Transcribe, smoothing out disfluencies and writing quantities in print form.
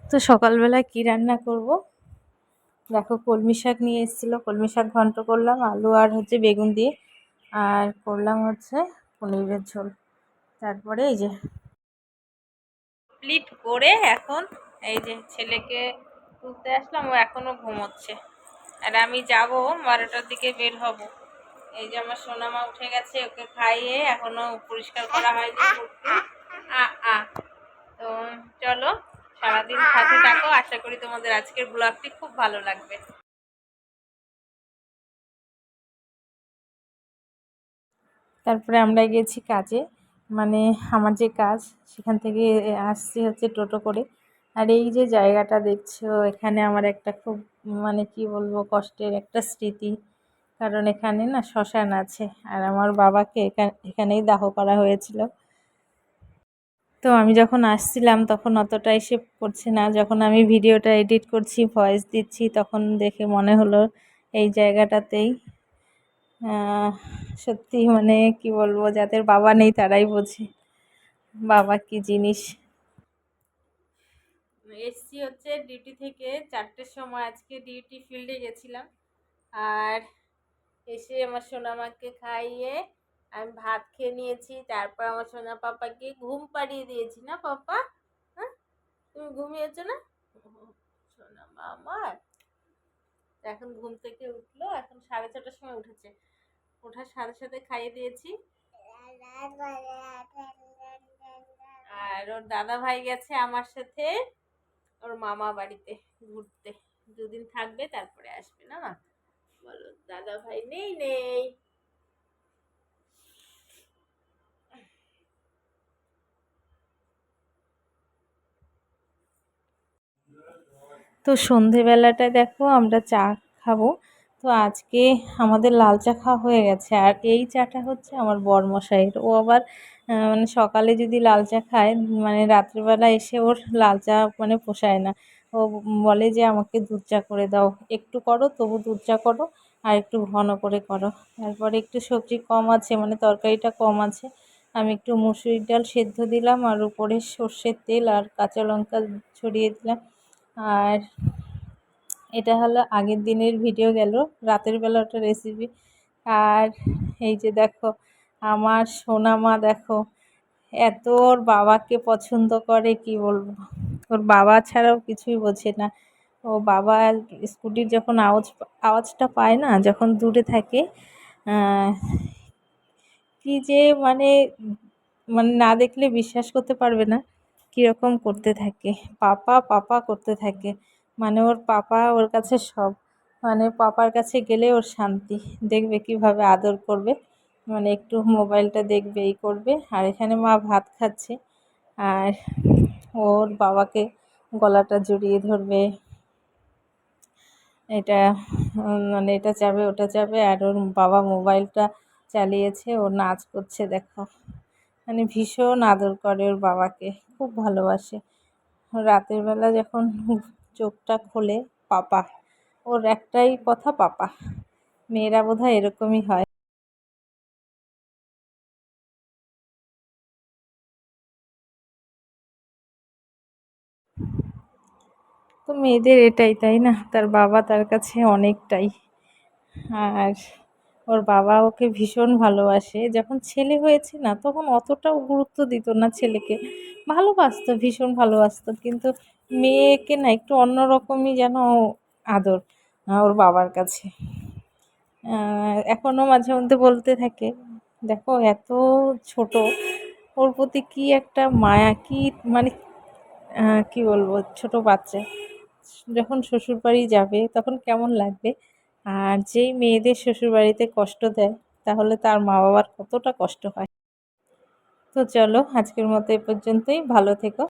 তো সকালবেলায় কি রান্না করব? দেখো, কলমি শাক নিয়ে এসেছিলো, কলমি শাক ঘন্ট করলাম আলু আর বেগুন দিয়ে, আর করলাম পনিরের ঝোল। তারপরে এই যে কমপ্লিট করে এখন এই যে ছেলেকে তুলতে আসলাম, ও এখনো ঘুমোচ্ছে। আর আমি যাব 12টার দিকে বের হব। এই যে আমার সোনামা উঠে গেছে, ওকে খাইয়ে এখনো পরিষ্কার করা হয়নি। আ আ তো চলো, সারাদিন সাথে থাকো, আশা করি তোমাদের আজকের ব্লগটি খুব ভালো লাগবে। তারপরে আমরা গেছি কাজে, মানে আমার যে কাজ সেখান থেকে আসছি টোটো করে। আর এই যে জায়গাটা দেখছো, এখানে আমার একটা খুব মানে কি বলবো কষ্টের একটা স্মৃতি। কারণ এখানে না শ্মশান আছে, আর আমার বাবাকে এখানেই দাহ করা হয়েছিল। তো আমি যখন আসছিলাম তখন অতটা এসে পড়ছে না, যখন আমি ভিডিওটা এডিট করছি, ভয়েস দিচ্ছি, তখন দেখে মনে হলো এই জায়গাটাতেই। সত্যি মানে কি বলবো, যাদের বাবা নেই তারাই বোঝে বাবা কি জিনিস। এসছি ডিউটি থেকে 4টের সময়, আজকে ডিউটি ফিল্ডে গেছিলাম। আর এসে আমার সোনামাকে খাইয়ে আমি ভাত খেয়ে নিয়েছি। তারপর আমার সোনা পাপাকে ঘুম পাড়িয়ে দিয়েছি, না পাপা? হ্যাঁ, তুমি ঘুমিয়েছো না সোনা আমার? এখন ঘুম থেকে উঠলো, এখন 6:30টার সময় উঠেছে। ওঠার সাথে সাথে খাইয়ে দিয়েছি। আর ওর দাদা ভাই গেছে আমার সাথে ওর মামা বাড়িতে ঘুরতে, 2 দিন থাকবে তারপরে আসবে। না মা, বলো দাদা ভাই নেই। তো সন্ধেবেলাটায় দেখো আমরা চা খাবো। তো আজকে আমাদের লাল চা খাওয়া হয়ে গেছে, আর এই চাটা আমার বরমশাইয়ের। ও আবার মানে সকালে যদি লাল চা খায়, মানে রাত্রিবেলা এসে ওর লাল চা মানে পোষায় না। ও বলে যে আমাকে দুধ চা করে দাও, একটু করো তবু দুধ চা করো, আর একটু ঘন করে করো। তারপরে একটু সবজি কম আছে, মানে তরকারিটা কম আছে, আমি একটু মুসুরির ডাল সেদ্ধ দিলাম, আর উপরে সর্ষের তেল আর কাঁচা লঙ্কা ছড়িয়ে দিলাম। আর এটা হলো আগের দিনের ভিডিও গেল, রাতের বেলা ওটা রেসিপি। আর এই যে দেখো আমার সোনামা, দেখো এত ওর বাবাকে পছন্দ করে কি বলবো। ওর বাবা ছাড়াও কিছুই বোঝে না। ও বাবা স্কুটির যখন আওয়াজটা পায় না, যখন দূরে থাকে, কি যে মানে মানে না দেখলে বিশ্বাস করতে পারবে না কীরকম করতে থাকে। পাপা পাপা করতে থাকে, মানে ওর পাপা ওর কাছে সব। মানে পাপার কাছে গেলে ওর শান্তি। দেখবে কিভাবে আদর করবে, মানে একটু মোবাইলটা দেখবে, এই করবে। আর এখানে মা ভাত খাচ্ছে, আর ওর বাবাকে গলাটা জড়িয়ে ধরবে, এটা মানে এটা যাবে ওটা যাবে। আর ওর বাবা মোবাইলটা চালিয়েছে, ও নাচ করছে দেখো। মানে ভীষণ আদর করে ওর বাবাকে, খুব ভালোবাসে। রাতের বেলা যখন চোখটা খোলে, পাপা, ওর একটাই কথা পাপা। মেয়েরা বোধহয় এরকমই হয়। তো মেয়েদের এটাই, তাই না? তার বাবা তার কাছে অনেকটাই। আর ওর বাবা ওকে ভীষণ ভালোবাসে। যখন ছেলে হয়েছে না, তখন অতটাও গুরুত্ব দিত না ছেলেকে, ভালোবাসতো, ভীষণ ভালোবাসতো। কিন্তু মেয়েকে না একটু অন্যরকমই যেন আদর ওর বাবার কাছে। এখনও মাঝে মধ্যে বলতে থাকে, দেখো এত ছোট, ওর প্রতি কি একটা মায়া, কি মানে কি বলবো, ছোট বাচ্চা যখন শ্বশুরবাড়ি যাবে তখন কেমন লাগবে। আর যেই মেয়েদের শ্বশুরবাড়িতে কষ্ট দেয়, তাহলে তার মা বাবার কতটা কষ্ট হয়। তো চলো, আজকের মতো এ পর্যন্তই, ভালো থেকো।